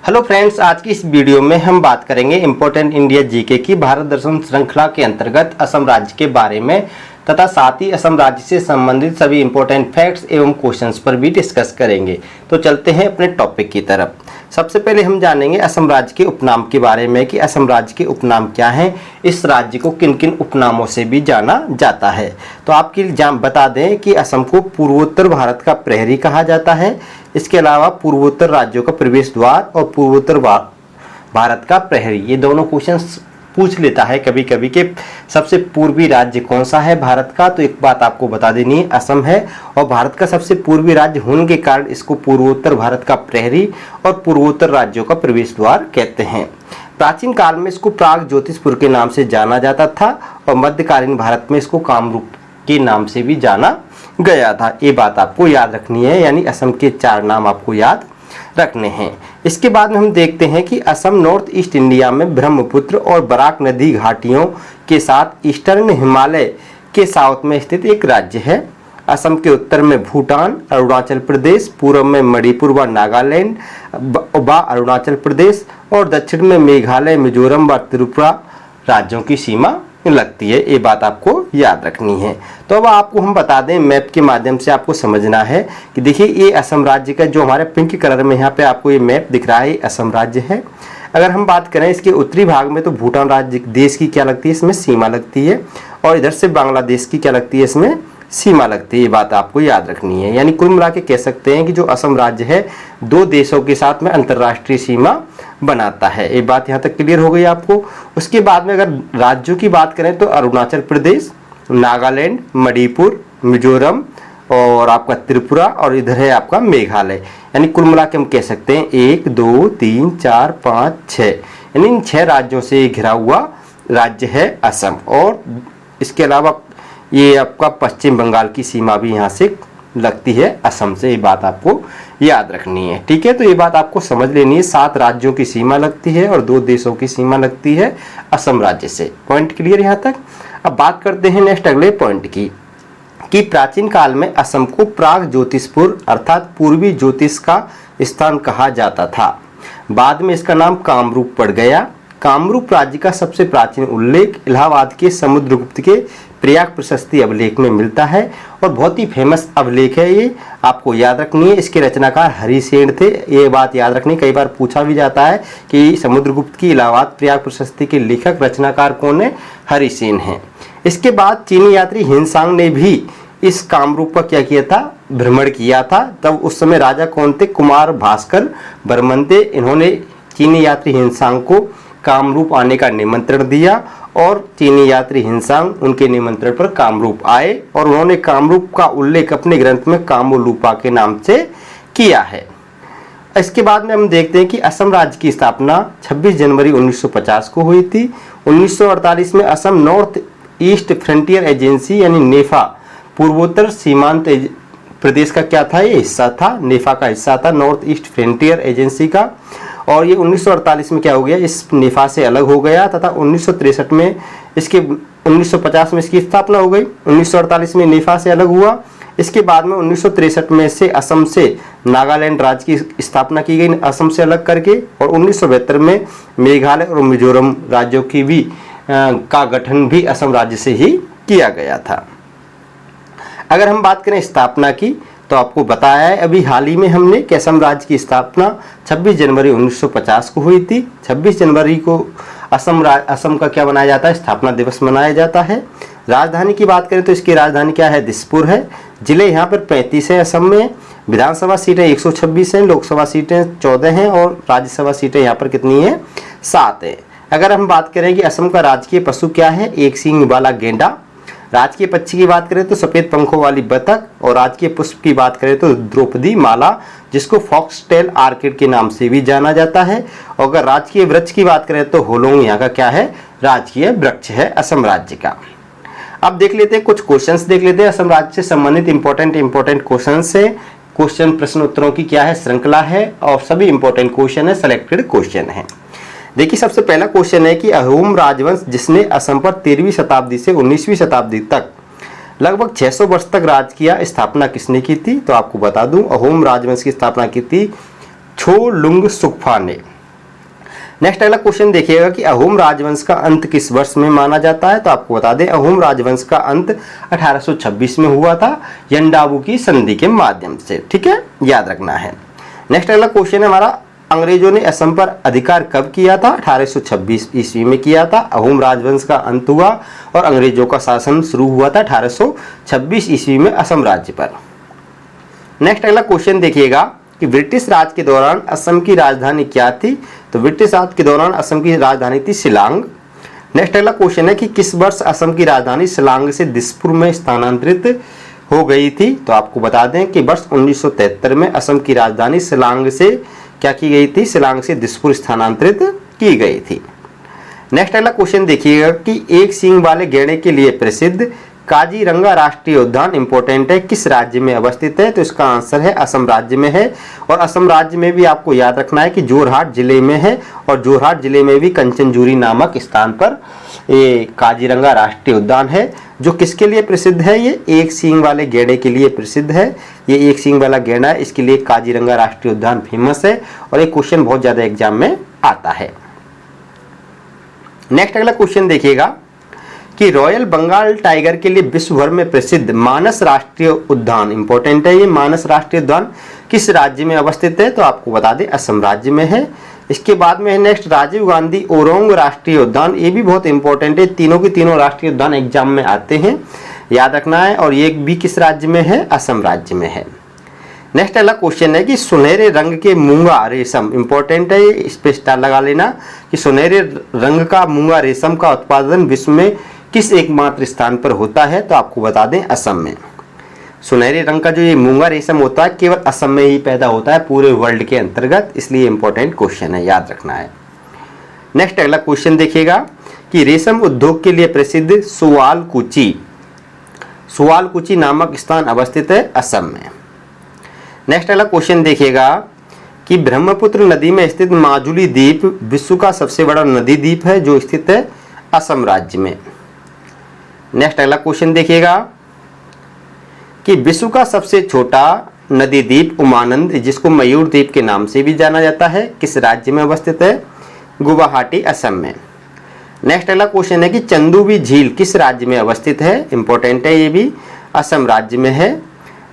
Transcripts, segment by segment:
Hello friends, आज की इस वीडियो में हम बात करेंगे इम्पोर्टेंट इंडिया जीके की भारत दर्शन श्रृंखला के अंतर्गत असम राज्य के बारे में तथा साथ ही असम राज्य से संबंधित सभी इंपॉर्टेंट फैक्ट्स एवं क्वेश्चंस पर भी डिस्कस करेंगे। तो चलते हैं अपने टॉपिक की तरफ। सबसे पहले हम जानेंगे असम राज्य के उपनाम के बारे में कि असम राज्य के उपनाम क्या हैं, इस राज्य को किन किन उपनामों से भी जाना जाता है। तो आपकी बता दें कि असम को पूर्वोत्तर भारत का प्रहरी कहा जाता है। इसके अलावा पूर्वोत्तर राज्यों का प्रवेश द्वार और पूर्वोत्तर भारत का प्रहरी, ये दोनों क्वेश्चंस पूछ लेता है कभी कभी कि सबसे पूर्वी राज्य कौन सा है भारत का। तो एक बात आपको बता देनी है, असम है और भारत का सबसे पूर्वी राज्य होने के कारण इसको पूर्वोत्तर भारत का प्रहरी और पूर्वोत्तर राज्यों का प्रवेश द्वार कहते हैं। प्राचीन काल में इसको प्राग ज्योतिषपुर के नाम से जाना जाता था और मध्यकालीन भारत में इसको कामरूप के नाम से भी जाना गया था। ये बात आपको याद रखनी है, यानी असम के 4 नाम आपको याद रखने हैं। इसके बाद में हम देखते हैं कि असम नॉर्थ ईस्ट इंडिया में ब्रह्मपुत्र और बराक नदी घाटियों के साथ ईस्टर्न हिमालय के साउथ में स्थित एक राज्य है। असम के उत्तर में भूटान, अरुणाचल प्रदेश, पूर्व में मणिपुर व नागालैंड व अरुणाचल प्रदेश और दक्षिण में मेघालय, मिजोरम व त्रिपुरा राज्यों की सीमा लगती है। ये बात आपको याद रखनी है। तो अब आपको हम बता दें, मैप के माध्यम से आपको समझना है कि देखिए ये असम राज्य का जो हमारे पिंक कलर में यहाँ पे आपको ये मैप दिख रहा है, ये असम राज्य है। अगर हम बात करें इसके उत्तरी भाग में तो भूटान राज्य देश की क्या लगती है, इसमें सीमा लगती है और इधर से बांग्लादेश की क्या लगती है, इसमें सीमा लगती है। ये बात आपको याद रखनी है। यानी कुल मिला के कह सकते हैं कि जो असम राज्य है 2 देशों के साथ में अंतर्राष्ट्रीय सीमा बनाता है। ये बात यहाँ तक क्लियर हो गई आपको। उसके बाद में अगर राज्यों की बात करें तो अरुणाचल प्रदेश, नागालैंड, मणिपुर, मिजोरम और आपका त्रिपुरा और इधर है आपका मेघालय। यानी कुल मिला के हम कह सकते हैं 1 2 3 4 5 6, यानी इन 6 राज्यों से घिरा हुआ राज्य है असम। और इसके अलावा ये आपका पश्चिम बंगाल की सीमा भी यहाँ से लगती है असम से। ये बात आपको याद रखनी है, ठीक है। तो ये बात आपको समझ लेनी है, 7 राज्यों की सीमा लगती है और 2 देशों की सीमा लगती है असम राज्य से। पॉइंट क्लियर यहाँ तक। अब बात करते हैं नेक्स्ट अगले पॉइंट की कि प्राचीन काल में असम को प्राग ज्योतिषपुर अर्थात पूर्वी ज्योतिष का स्थान कहा जाता था। बाद में इसका नाम कामरूप पड़ गया। कामरूप राज्य का सबसे प्राचीन उल्लेख इलाहाबाद के समुद्रगुप्त के प्रयाग प्रशस्ति अभिलेख में मिलता है और बहुत ही फेमस अभिलेख है, ये आपको याद रखनी है। इसके रचनाकार हरिसेन थे। ये बात याद रखनी, कई बार पूछा भी जाता है कि समुद्रगुप्त की इलाहाबाद प्रयाग प्रशस्ति के लेखक रचनाकार कौन है, हरिसेन है। इसके बाद चीनी यात्री हिनसांग ने भी इस कामरूप का क्या किया था, भ्रमण किया था। तब उस समय राजा कौन थे, कुमार भास्कर बर्मन थे। इन्होंने चीनी यात्री हिनसांग को कामरूप आने का निमंत्रण दिया और चीनी यात्री हिनसांग उनके निमंत्रण पर कामरूप आए और उन्होंने कामरूप का उल्लेख अपने ग्रंथ में कामोलूपा के नाम से किया है। इसके बाद में हम देखते हैं कि असम राज्य की स्थापना 26 जनवरी 1950 को हुई थी। 1948 में Assam north east frontier agency यानी नेफा पूर्वोत्तर सीमांत प्रदेश का क्या था, ये हिस्सा था, नेफा का हिस्सा था, नॉर्थ ईस्ट फ्रंटियर एजेंसी का। और ये 1948 में क्या हो गया, इस नेफा से अलग हो गया तथा 1963 में इसके 1950 में इसकी स्थापना हो गई। 1948 में नेफा से अलग हुआ। इसके बाद में 1963 में से असम से नागालैंड राज्य की स्थापना की गई असम से अलग करके, और 1972 में मेघालय और मिजोरम राज्यों की भी का गठन भी असम राज्य से ही किया गया था। अगर हम बात करें स्थापना की तो आपको बताया है अभी हाल ही में हमने कि असम राज्य की स्थापना 26 जनवरी 1950 को हुई थी। 26 जनवरी को असम का क्या मनाया जाता है, स्थापना दिवस मनाया जाता है। राजधानी की बात करें तो इसकी राजधानी क्या है, दिसपुर है। जिले यहाँ पर 35 हैं असम में। विधानसभा सीटें 126 हैं, लोकसभा सीटें 14 हैं और राज्यसभा सीटें यहाँ पर कितनी हैं, 7 हैं। अगर हम बात करें कि असम का राजकीय पशु क्या है, एक सींग वाला गेंडा। राजकीय पक्षी की बात करें तो सफेद पंखों वाली बतख। और राजकीय पुष्प की बात करें तो द्रौपदी माला, जिसको फॉक्सटेल आर्किड के नाम से भी जाना जाता है। और अगर राजकीय वृक्ष की बात करें तो होलोंग यहाँ का क्या है, राजकीय वृक्ष है असम राज्य का। अब देख लेते हैं कुछ क्वेश्चंस, देख लेते हैं असम राज्य से संबंधित इंपॉर्टेंट क्वेश्चंस है। क्वेश्चन प्रश्न उत्तरों की क्या है, श्रृंखला है और सभी इंपॉर्टेंट क्वेश्चन है, सिलेक्टेड क्वेश्चन है। देखिए सबसे पहला क्वेश्चन है कि अहोम राजवंश जिसने असम पर 13वीं शताब्दी से 19वीं शताब्दी तक लगभग 600 वर्ष तक राज किया, स्थापना किसने की थी। तो आपको बता दूं अहोम राजवंश की स्थापना की थी छोलुंग सुक्फा ने। नेक्स्ट अगला क्वेश्चन देखिएगा कि अहोम राजवंश का अंत किस वर्ष में माना जाता है। तो आपको बता दें अहोम राजवंश का अंत 1826 में हुआ था यंडाबू की संधि के माध्यम से। ठीक है, याद रखना है। नेक्स्ट अगला क्वेश्चन है हमारा, अंग्रेजों ने असम पर अधिकार कब किया था। 1826 ईस्वी में किया था। अहोम राजवंश का अंत हुआ और अंग्रेजों का शासन शुरू हुआ था 1826 ईस्वी में असम राज्य पर। नेक्स्ट अगला क्वेश्चन देखिएगा कि ब्रिटिश राज के दौरान असम की राजधानी क्या थी। तो ब्रिटिश राज के दौरान असम की राजधानी थी शिलांग। नेक्स्ट अगला क्वेश्चन है कि किस वर्ष असम की राजधानी शिलांग से दिसपुर में स्थानांतरित हो गई थी। तो आपको बता दें कि वर्ष 1973 में असम की राजधानी शिलांग से क्या की गई थी, शिलांग से दिसपुर स्थानांतरित की गई थी। नेक्स्ट अगला क्वेश्चन देखिएगा कि एक सींग वाले गैंडे के लिए प्रसिद्ध काजीरंगा राष्ट्रीय उद्यान इंपॉर्टेंट है, किस राज्य में अवस्थित है। तो इसका आंसर है असम राज्य में है। और असम राज्य में भी आपको याद रखना है कि जोरहाट जिले में है और जोरहाट जिले में भी कंचनजूरी नामक स्थान पर ये काजीरंगा राष्ट्रीय उद्यान है, जो किसके लिए प्रसिद्ध है, ये एक सींग वाले गैंडे के लिए प्रसिद्ध है। ये एक सींग वाला गैंडा है, इसके लिए काजीरंगा राष्ट्रीय उद्यान फेमस है और ये क्वेश्चन बहुत ज्यादा एग्जाम में आता है। नेक्स्ट अगला क्वेश्चन देखिएगा कि रॉयल बंगाल टाइगर के लिए विश्व भर में प्रसिद्ध मानस राष्ट्रीय उद्यान इंपॉर्टेंट है। ये मानस राष्ट्रीय उद्यान किस राज्य में अवस्थित है। तो आपको बता दें असम राज्य में है। इसके बाद में है नेक्स्ट राजीव गांधी ओरोंग राष्ट्रीय उद्यान, ये भी बहुत इंपॉर्टेंट है। तीनों के तीनों राष्ट्रीय उद्यान एग्जाम में आते हैं, याद रखना है। और ये भी किस राज्य में है, असम राज्य में है। नेक्स्ट अगला क्वेश्चन है कि सुनहरे रंग के मूंगा रेशम इंपॉर्टेंट है, इस पे स्टार लगा लेना कि सुनहरे रंग का मूंगा रेशम का उत्पादन विश्व में किस एकमात्र स्थान पर होता है। तो आपको बता दें असम में। सुनहरे रंग का जो ये मूंगा रेशम होता है केवल असम में ही पैदा होता है पूरे वर्ल्ड के अंतर्गत, इसलिए इंपॉर्टेंट क्वेश्चन है, याद रखना है। नेक्स्ट अगला क्वेश्चन देखिएगा कि रेशम उद्योग के लिए प्रसिद्ध सुवालकुची नामक स्थान अवस्थित है असम में। नेक्स्ट अगला क्वेश्चन देखिएगा कि ब्रह्मपुत्र नदी में स्थित माजुली द्वीप विश्व का सबसे बड़ा नदी द्वीप है, जो स्थित है असम राज्य में। नेक्स्ट अगला क्वेश्चन देखिएगा कि विश्व का सबसे छोटा नदी द्वीप उमानंद, जिसको मयूर द्वीप के नाम से भी जाना जाता है, किस राज्य में अवस्थित है, गुवाहाटी असम में। नेक्स्ट अगला क्वेश्चन है कि चंदूबी झील किस राज्य में अवस्थित है, इंपॉर्टेंट है, ये भी असम राज्य में है।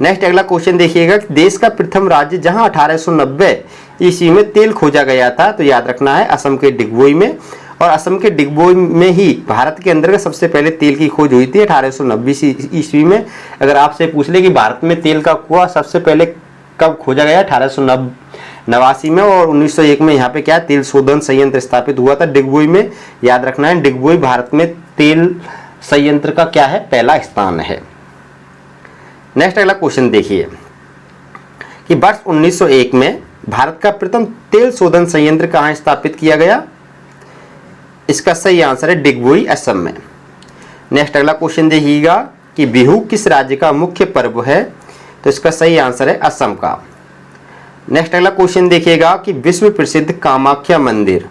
नेक्स्ट अगला क्वेश्चन देखिएगा कि देश का प्रथम राज्य जहां 1890 ईस्वी में तेल खोजा गया था। तो याद रखना है असम के डिगबोई में। और असम के डिगबोई में ही भारत के अंदर सबसे पहले तेल की खोज हुई थी 1890 ईस्वी में। अगर आपसे पूछ ले कि भारत में तेल का कुआं सबसे पहले कब खोजा गया, 1889 में। और 1901 में यहाँ पे क्या तेल शोधन संयंत्र स्थापित हुआ था डिगबोई में, याद रखना है। डिगबोई भारत में तेल संयंत्र का क्या है, पहला स्थान है। नेक्स्ट अगला क्वेश्चन देखिए कि वर्ष 1901 में भारत का प्रथम तेल शोधन संयंत्र कहाँ स्थापित किया गया। इसका सही आंसर है डिगबोई असम में। नेक्स्ट अगला क्वेश्चन देखिएगा कि बिहू किस राज्य का मुख्य पर्व है। तो इसका सही आंसर है असम का। नेक्स्ट अगला क्वेश्चन देखिएगा कि विश्व प्रसिद्ध कामाख्या मंदिर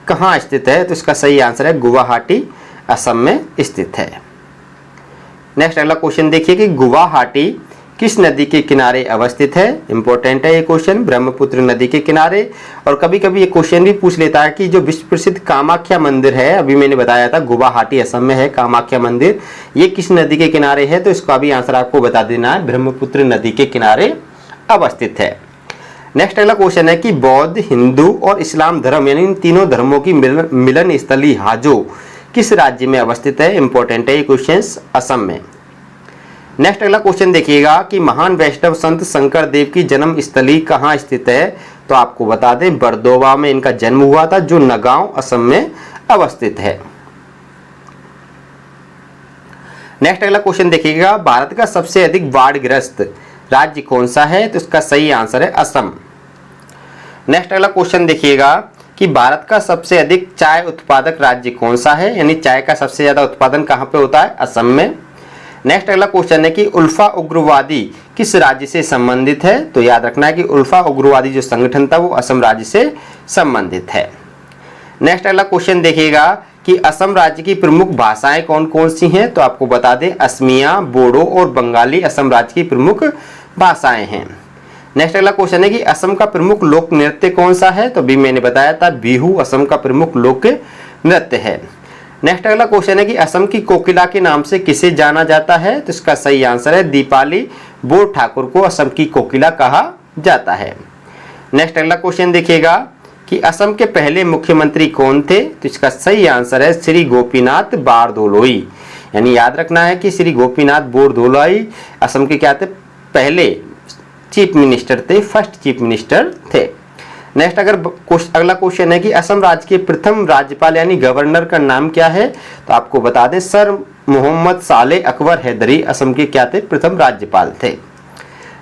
कहाँ स्थित है। तो इसका सही आंसर है गुवाहाटी असम में स्थित है। नेक्स्ट अगला क्वेश्चन देखिए कि गुवाहाटी किस नदी के किनारे अवस्थित है, इंपॉर्टेंट है ये क्वेश्चन, ब्रह्मपुत्र नदी के किनारे। और कभी कभी ये क्वेश्चन भी पूछ लेता है कि जो विश्व प्रसिद्ध कामाख्या मंदिर है, अभी मैंने बताया था गुवाहाटी असम में है कामाख्या मंदिर, ये किस नदी के किनारे है। तो इसका भी आंसर आपको बता देना है, ब्रह्मपुत्र नदी के किनारे अवस्थित है। नेक्स्ट अगला क्वेश्चन है कि बौद्ध, हिंदू और इस्लाम धर्म यानी इन तीनों धर्मों की मिलन स्थली हाजो किस राज्य में अवस्थित है, इंपॉर्टेंट है ये क्वेश्चन, असम में। नेक्स्ट अगला क्वेश्चन देखिएगा कि महान वैष्णव संत शंकर देव की जन्म स्थली कहाँ स्थित है। तो आपको बता दें बरदोवा में इनका जन्म हुआ था, जो नगांव असम में अवस्थित है। नेक्स्ट अगला क्वेश्चन देखिएगा भारत का सबसे अधिक बाढ़ग्रस्त राज्य कौन सा है। तो इसका सही आंसर है असम। नेक्स्ट अगला क्वेश्चन देखिएगा कि भारत का सबसे अधिक चाय उत्पादक राज्य कौन सा है, यानी चाय का सबसे ज्यादा उत्पादन कहाँ पे होता है, असम में। नेक्स्ट अगला क्वेश्चन है कि उल्फा उग्रवादी किस राज्य से संबंधित है। तो याद रखना है कि उल्फा उग्रवादी जो संगठन था वो असम राज्य से संबंधित है। नेक्स्ट अगला क्वेश्चन देखिएगा कि असम राज्य की प्रमुख भाषाएं कौन कौन सी हैं। तो आपको बता दें असमिया, बोडो और बंगाली असम राज्य की प्रमुख भाषाएं हैं। नेक्स्ट अगला क्वेश्चन है कि असम का प्रमुख लोक नृत्य कौन सा है? तो भी मैंने बताया था बिहू असम का प्रमुख लोक नृत्य है। नेक्स्ट अगला क्वेश्चन है कि असम की कोकिला के नाम से किसे जाना जाता है? तो इसका सही आंसर है दीपाली बोरठाकुर को असम की कोकिला कहा जाता है। नेक्स्ट अगला क्वेश्चन देखिएगा कि असम के पहले मुख्यमंत्री कौन थे? तो इसका सही आंसर है श्री गोपीनाथ बारदोलोई। यानी याद रखना है कि श्री गोपीनाथ बोरदोलोई असम के क्या थे? पहले चीफ मिनिस्टर थे, फर्स्ट चीफ मिनिस्टर थे। नेक्स्ट अगला क्वेश्चन है कि असम राज्य के प्रथम राज्यपाल यानी गवर्नर का नाम क्या है? तो आपको बता दें सर मोहम्मद साले अकबर हैदरी असम के क्या थे? प्रथम राज्यपाल थे।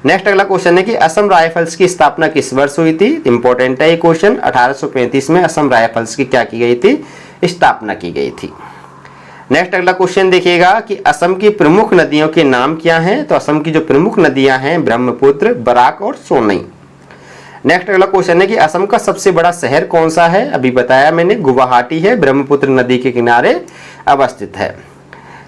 नेक्स्ट अगला क्वेश्चन है कि असम राइफल्स की स्थापना किस वर्ष हुई थी? इंपॉर्टेंट है ये क्वेश्चन। 1835 में असम राइफल्स की क्या की गई थी? स्थापना की गई थी। नेक्स्ट अगला क्वेश्चन देखिएगा कि असम की प्रमुख नदियों के नाम क्या हैं? तो असम की जो प्रमुख नदियां हैं ब्रह्मपुत्र, बराक और सोनई। नेक्स्ट अगला क्वेश्चन है कि असम का सबसे बड़ा शहर कौन सा है? अभी बताया मैंने गुवाहाटी है, ब्रह्मपुत्र नदी के किनारे अवस्थित है।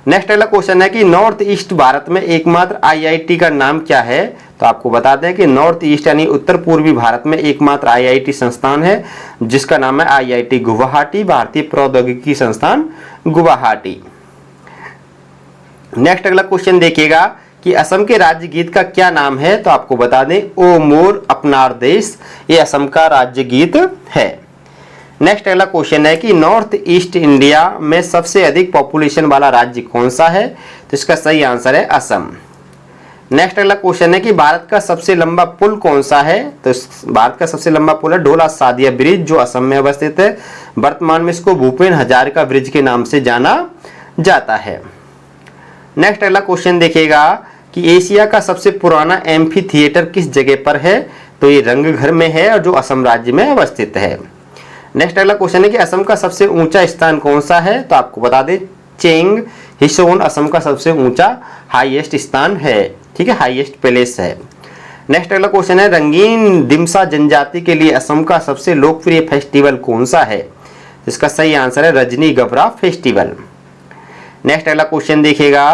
नेक्स्ट अगला क्वेश्चन है कि नॉर्थ ईस्ट भारत में एकमात्र आईआईटी का नाम क्या है? तो आपको बता दें कि नॉर्थ ईस्ट यानी उत्तर पूर्वी भारत में एकमात्र आईआईटी संस्थान है जिसका नाम है आईआईटी गुवाहाटी, भारतीय प्रौद्योगिकी संस्थान गुवाहाटी। नेक्स्ट अगला क्वेश्चन देखिएगा कि असम के राज्य गीत का क्या नाम है? तो आपको बता दें ओ मोर अपनार देश, ये असम का राज्य गीत है। नेक्स्ट अगला क्वेश्चन है कि नॉर्थ ईस्ट इंडिया में सबसे अधिक पॉपुलेशन वाला राज्य कौन सा है? तो इसका सही आंसर है असम। नेक्स्ट अगला क्वेश्चन है कि भारत का सबसे लंबा पुल कौन सा है? तो भारत का सबसे लंबा पुल है ढोला सादिया ब्रिज जो असम में अवस्थित है। वर्तमान में इसको भूपेन हजारिका ब्रिज के नाम से जाना जाता है। नेक्स्ट अगला क्वेश्चन देखिएगा कि एशिया का सबसे पुराना एम्फी थिएटर किस जगह पर है? तो ये रंगघर में है और जो असम राज्य में अवस्थित है। नेक्स्ट अगला क्वेश्चन है कि असम का सबसे ऊंचा स्थान कौन सा है? तो आपको बता दें चेंग हिसोन असम का सबसे ऊंचा हाईएस्ट स्थान है, ठीक है, हाईएस्ट प्लेस है। नेक्स्ट अगला क्वेश्चन है रंगीन दिमसा जनजाति के लिए असम का सबसे लोकप्रिय फेस्टिवल कौन सा है? इसका सही आंसर है रजनी गबरा फेस्टिवल। नेक्स्ट अगला क्वेश्चन देखिएगा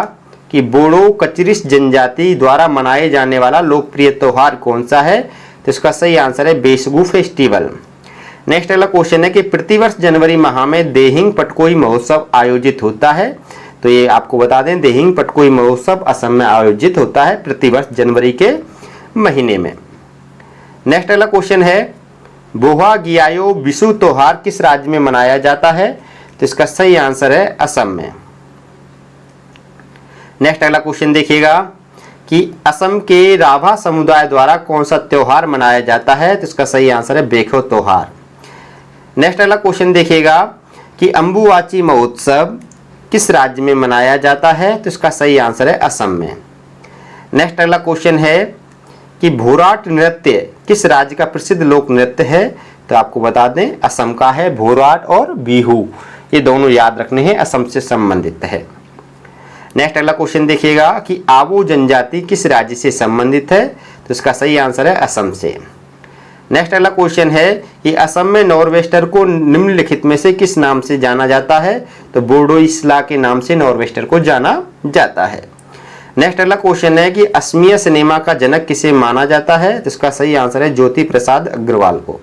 कि बोडो कचरिस जनजाति द्वारा मनाए जाने वाला लोकप्रिय त्योहार कौन सा है? तो इसका सही आंसर है बेसगु फेस्टिवल। नेक्स्ट अगला क्वेश्चन है कि प्रतिवर्ष जनवरी माह में देहिंग पटकोई महोत्सव आयोजित होता है। तो ये आपको बता दें देहिंग पटकोई महोत्सव असम में आयोजित होता है प्रतिवर्ष जनवरी के महीने में। नेक्स्ट अगला क्वेश्चन है बोहा गियायो विशु त्योहार किस राज्य में मनाया जाता है? तो इसका सही आंसर है असम में। नेक्स्ट अगला क्वेश्चन देखिएगा कि असम के राभा समुदाय द्वारा कौन सा त्योहार मनाया जाता है? तो इसका सही आंसर है बेखो त्योहार। नेक्स्ट अगला क्वेश्चन देखिएगा कि अंबुवाची महोत्सव किस राज्य में मनाया जाता है? तो इसका सही आंसर है असम में। नेक्स्ट अगला क्वेश्चन है कि भोराट नृत्य किस राज्य का प्रसिद्ध लोक नृत्य है? तो आपको बता दें असम का है भोराट और बिहू, ये दोनों याद रखने हैं, असम से संबंधित है। नेक्स्ट अगला क्वेश्चन देखिएगा कि आबो जनजाति किस राज्य से संबंधित है? तो इसका सही आंसर है असम से। नेक्स्ट अगला क्वेश्चन है कि असम में नॉर्वेस्टर को निम्नलिखित में से किस नाम से जाना जाता है? तो बोडो इसला के नाम से नॉर्वेस्टर को जाना जाता है। नेक्स्ट अगला क्वेश्चन है कि असमिया सिनेमा का जनक किसे माना जाता है? तो इसका सही आंसर है ज्योति प्रसाद अग्रवाल को।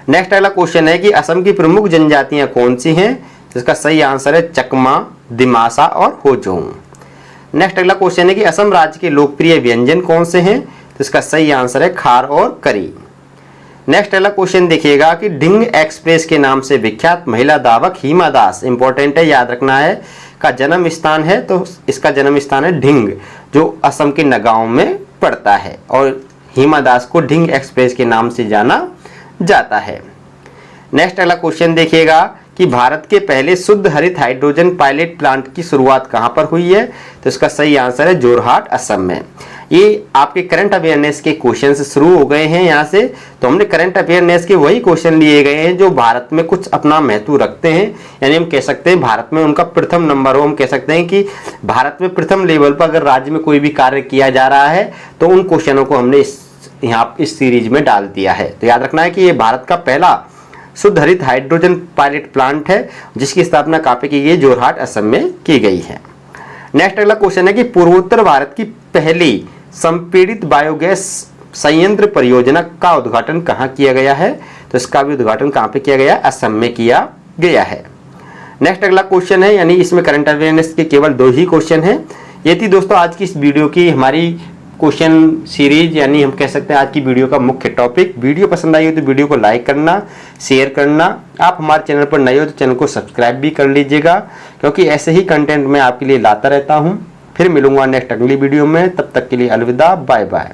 नेक्स्ट अगला क्वेश्चन है कि असम की प्रमुख जनजातियां कौन सी हैं? इसका सही आंसर है चकमा, दिमासा और होजोंग। नेक्स्ट अगला क्वेश्चन है कि असम राज्य के लोकप्रिय व्यंजन कौन से हैं? तो इसका सही आंसर है खार और करी। नेक्स्ट अगला क्वेश्चन देखिएगा कि ढिंग एक्सप्रेस के नाम से विख्यात महिला धावक हिमा दास, इंपॉर्टेंट है याद रखना है, का जन्म स्थान है। तो इसका जन्म स्थान है ढिंग जो असम के नगांव में पड़ता है और हिमा दास को ढिंग एक्सप्रेस के नाम से जाना जाता है। नेक्स्ट अगला क्वेश्चन देखिएगा कि भारत के पहले शुद्ध हरित हाइड्रोजन पायलट प्लांट की शुरुआत कहां पर हुई है? तो इसका सही आंसर है जोरहाट असम में। ये आपके करंट अवेयरनेस के क्वेश्चन शुरू हो गए हैं यहाँ से, तो हमने करंट अवेयरनेस के वही क्वेश्चन लिए गए हैं जो भारत में कुछ अपना महत्व रखते हैं, यानी हम कह सकते हैं भारत में उनका प्रथम नंबर हो। हम कह सकते हैं कि भारत में प्रथम लेवल पर अगर राज्य में कोई भी कार्य किया जा रहा है तो उन क्वेश्चनों को हमने इस सीरीज में डाल दिया है। तो याद रखना है कि ये भारत का पहला शुद्ध हरित हाइड्रोजन पायलट प्लांट है जिसकी स्थापना कहाँ पे की गई? जोरहाट असम में की गई है। नेक्स्ट अगला क्वेश्चन है कि पूर्वोत्तर भारत की पहली संपीड़ित बायोगैस संयंत्र परियोजना का उद्घाटन कहाँ किया गया है? तो इसका भी उद्घाटन कहाँ पे किया गया? असम में किया गया है। नेक्स्ट अगला क्वेश्चन है, यानी इसमें करंट अवेयरनेस के केवल 2 ही क्वेश्चन हैं। ये थी दोस्तों आज की इस वीडियो की हमारी क्वेश्चन सीरीज, यानी हम कह सकते हैं आज की वीडियो का मुख्य टॉपिक। वीडियो पसंद आई हो तो वीडियो को लाइक करना, शेयर करना। आप हमारे चैनल पर नए हो तो चैनल को सब्सक्राइब भी कर लीजिएगा, क्योंकि ऐसे ही कंटेंट मैं आपके लिए लाता रहता हूँ। फिर मिलूंगा नेक्स्ट अगली वीडियो में, तब तक के लिए अलविदा, बाय बाय।